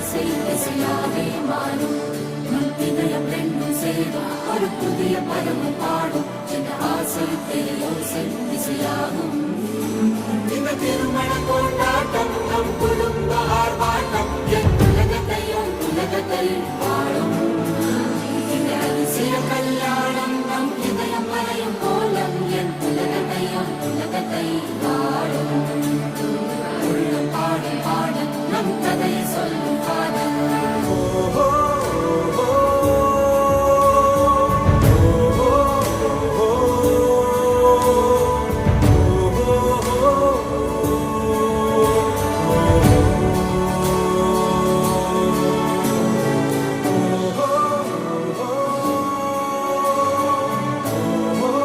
செய் இசையாவே மாறும் மந்தினயம் ரெண்டும் சேரும் ஒரு புதிய பதமும் பாடும் என்ற ஆசை தேயோசை இசையாகும் இந்த திருமண கொண்டாட்டம் நம்